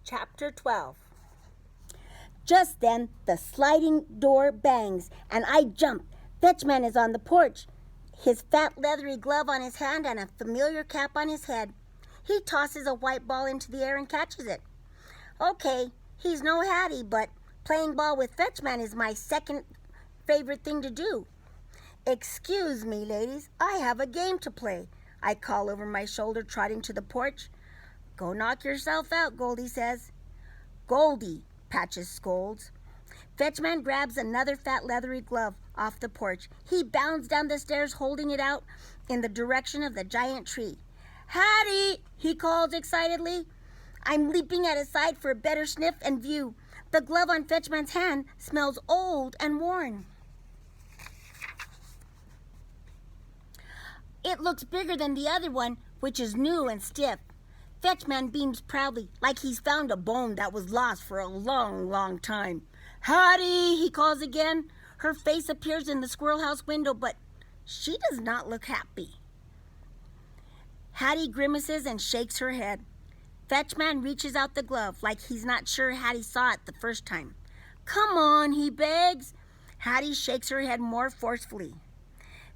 Chapter 12. Just then, the sliding door bangs, and I jump. Fetchman is on the porch, his fat leathery glove on his hand and a familiar cap on his head. He tosses a white ball into the air and catches it. Okay, he's no Hattie, but playing ball with Fetchman is my second favorite thing to do. Excuse me, ladies, I have a game to play, I call over my shoulder, trotting to the porch. Go knock yourself out, Goldie says. Goldie, Patches scolds. Fetchman grabs another fat leathery glove off the porch. He bounds down the stairs, holding it out in the direction of the giant tree. Hattie, he calls excitedly. I'm leaping at his side for a better sniff and view. The glove on Fetchman's hand smells old and worn. It looks bigger than the other one, which is new and stiff. Fetchman beams proudly, like he's found a bone that was lost for a long, long time. Hattie, he calls again. Her face appears in the squirrel house window, but she does not look happy. Hattie grimaces and shakes her head. Fetchman reaches out the glove, like he's not sure Hattie saw it the first time. Come on, he begs. Hattie shakes her head more forcefully.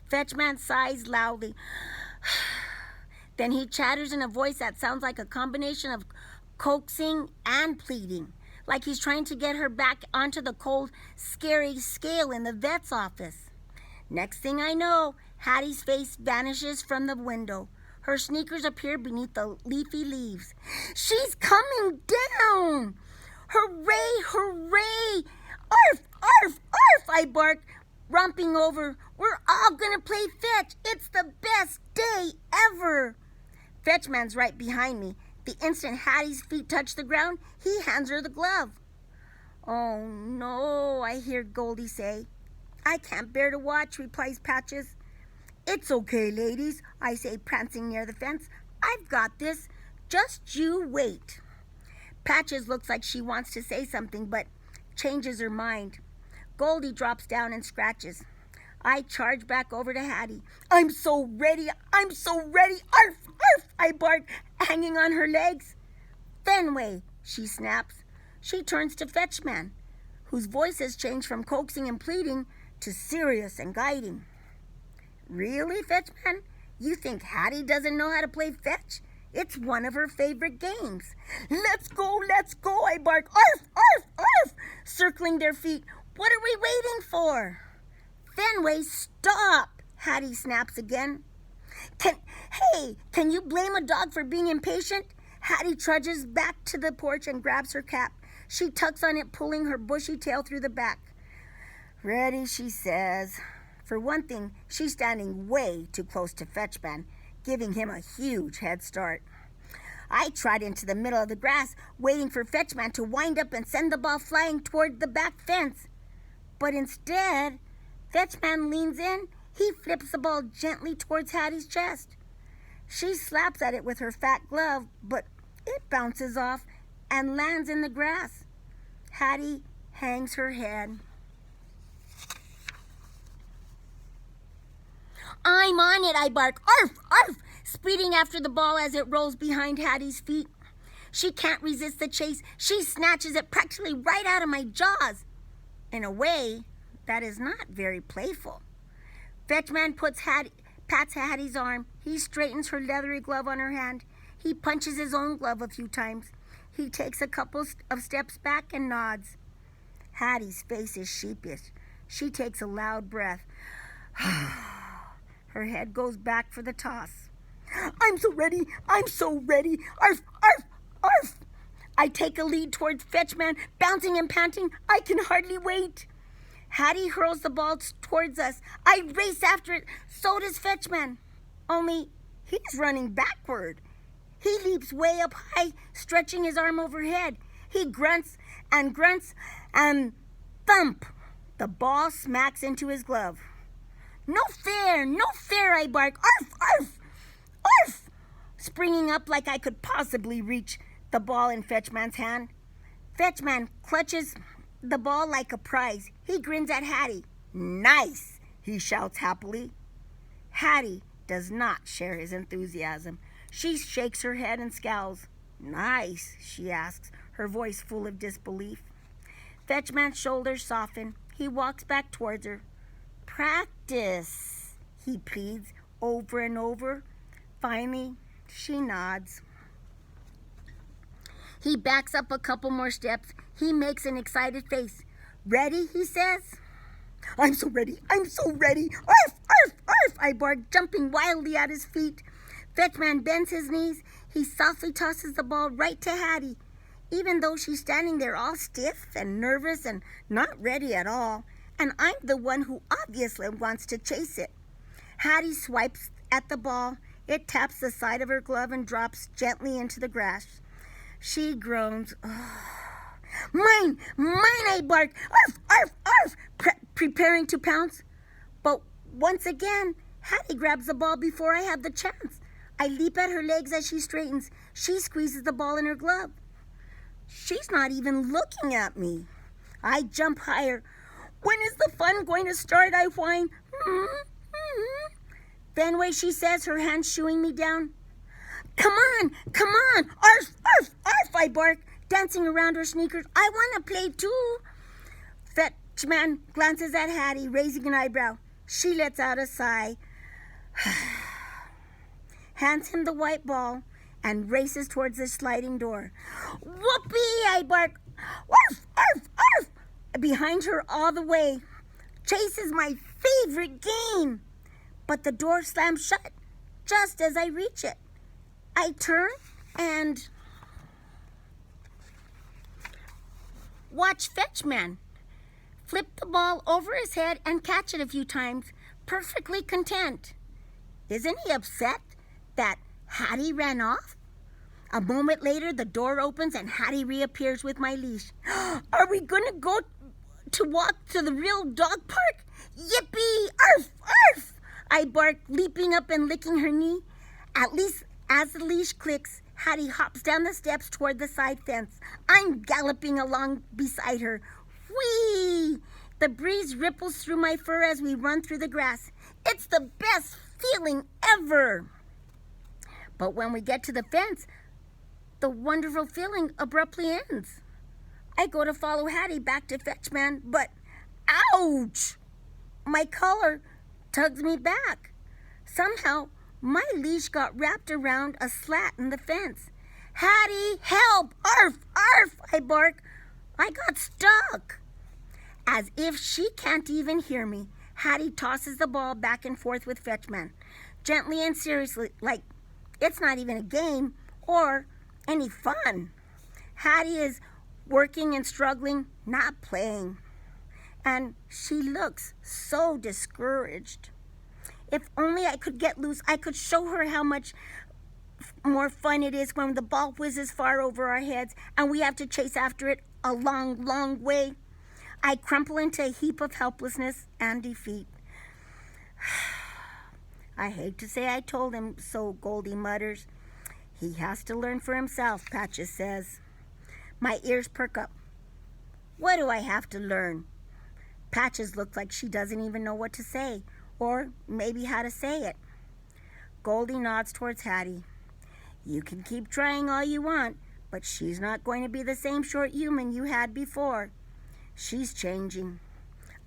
Fetchman sighs loudly. Then he chatters in a voice that sounds like a combination of coaxing and pleading, like he's trying to get her back onto the cold, scary scale in the vet's office. Next thing I know, Hattie's face vanishes from the window. Her sneakers appear beneath the leafy leaves. She's coming down! Hooray, hooray! Arf, arf, arf, I bark, romping over. We're all gonna play fetch. It's the best day ever. Fetchman's right behind me. The instant Hattie's feet touch the ground, he hands her the glove. Oh no, I hear Goldie say. I can't bear to watch, replies Patches. It's okay, ladies, I say, prancing near the fence. I've got this. Just you wait. Patches looks like she wants to say something, but changes her mind. Goldie drops down and scratches. I charge back over to Hattie. I'm so ready, arf, arf, I bark, hanging on her legs. Fenway, she snaps. She turns to Fetchman, whose voice has changed from coaxing and pleading to serious and guiding. Really, Fetchman? You think Hattie doesn't know how to play fetch? It's one of her favorite games. Let's go, I bark. Arf, arf, arf, circling their feet. What are we waiting for? Fenway, stop, Hattie snaps again. Can you blame a dog for being impatient? Hattie trudges back to the porch and grabs her cap. She tucks on it, pulling her bushy tail through the back. Ready, she says. For one thing, she's standing way too close to Fetchman, giving him a huge head start. I trot into the middle of the grass, waiting for Fetchman to wind up and send the ball flying toward the back fence. But instead, Fetchman leans in. He flips the ball gently towards Hattie's chest. She slaps at it with her fat glove, but it bounces off and lands in the grass. Hattie hangs her head. I'm on it, I bark. Arf, arf, speeding after the ball as it rolls behind Hattie's feet. She can't resist the chase. She snatches it practically right out of my jaws. In a way, that is not very playful. Fetchman pats Hattie's arm. He straightens her leathery glove on her hand. He punches his own glove a few times. He takes a couple of steps back and nods. Hattie's face is sheepish. She takes a loud breath. Her head goes back for the toss. I'm so ready. Arf, arf, arf. I take a lead towards Fetchman, bouncing and panting. I can hardly wait. Hattie hurls the ball towards us. I race after it. So does Fetchman. Only he's running backward. He leaps way up high, stretching his arm overhead. He grunts and thump. The ball smacks into his glove. No fair, I bark. Arf, arf, arf, springing up like I could possibly reach the ball in Fetchman's hand. Fetchman clutches the ball like a prize. He grins at Hattie. Nice, he shouts happily. Hattie does not share his enthusiasm. She shakes her head and scowls. Nice, she asks, her voice full of disbelief. Fetchman's shoulders soften. He walks back towards her. Practice, he pleads over and over. Finally, she nods. He backs up a couple more steps. He makes an excited face. Ready, he says. I'm so ready. I'm so ready. Arf, arf, arf, I bark, jumping wildly at his feet. Fetchman bends his knees. He softly tosses the ball right to Hattie. Even though she's standing there all stiff and nervous and not ready at all, and I'm the one who obviously wants to chase it. Hattie swipes at the ball. It taps the side of her glove and drops gently into the grass. She groans. Oh, mine, I bark. Arf, arf, arf, preparing to pounce. But once again, Hattie grabs the ball before I have the chance. I leap at her legs as she straightens. She squeezes the ball in her glove. She's not even looking at me. I jump higher. When is the fun going to start? I whine. Fenway, she says, her hand shooing me down. Come on, arf, arf, arf, I bark, dancing around her sneakers. I want to play too. Fetchman glances at Hattie, raising an eyebrow. She lets out a sigh, hands him the white ball, and races towards the sliding door. Whoopee, I bark. Arf, arf, arf. Behind her all the way. Chase is my favorite game. But the door slams shut just as I reach it. I turn and watch Fetchman flip the ball over his head and catch it a few times, perfectly content. Isn't he upset that Hattie ran off? A moment later, the door opens and Hattie reappears with my leash. Are we going to go to walk to the real dog park? Yippee! Arf! Arf! I bark, leaping up and licking her knee. At least as the leash clicks, Hattie hops down the steps toward the side fence. I'm galloping along beside her. Whee! The breeze ripples through my fur as we run through the grass. It's the best feeling ever. But when we get to the fence, the wonderful feeling abruptly ends. I go to follow Hattie back to Fetchman, but ouch! My collar tugs me back. Somehow, my leash got wrapped around a slat in the fence. Hattie, help! Arf! Arf! I bark. I got stuck. As if she can't even hear me, Hattie tosses the ball back and forth with Fetchman, gently and seriously, like it's not even a game or any fun. Hattie is working and struggling, not playing. And she looks so discouraged. If only I could get loose, I could show her how much more fun it is when the ball whizzes far over our heads and we have to chase after it a long, long way. I crumple into a heap of helplessness and defeat. I hate to say I told him so, Goldie mutters. He has to learn for himself, Patches says. My ears perk up. What do I have to learn? Patches looks like she doesn't even know what to say, or maybe how to say it. Goldie nods towards Hattie. You can keep trying all you want, but she's not going to be the same short human you had before. She's changing.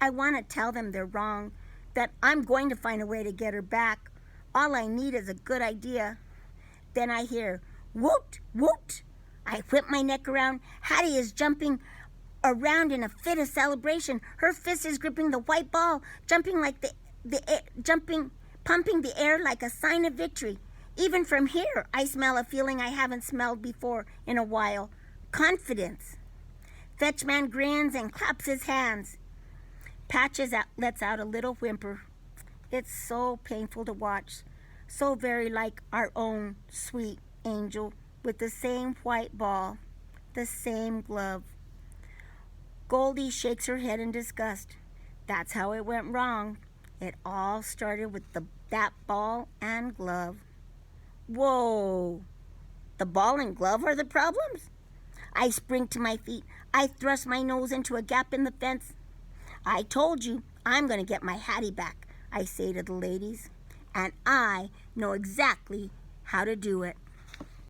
I want to tell them they're wrong, that I'm going to find a way to get her back. All I need is a good idea. Then I hear, woot, woot. I whip my neck around. Hattie is jumping around in a fit of celebration. Her fist is gripping the white ball, pumping the air like a sign of victory. Even from here, I smell a feeling I haven't smelled before in a while. Confidence. Fetchman grins and claps his hands. Patches lets out a little whimper. It's so painful to watch. So very like our own sweet angel with the same white ball, the same glove. Goldie shakes her head in disgust. That's how it went wrong. It all started with that ball and glove. Whoa! The ball and glove are the problems? I spring to my feet. I thrust my nose into a gap in the fence. I told you, I'm going to get my Hattie back, I say to the ladies. And I know exactly how to do it.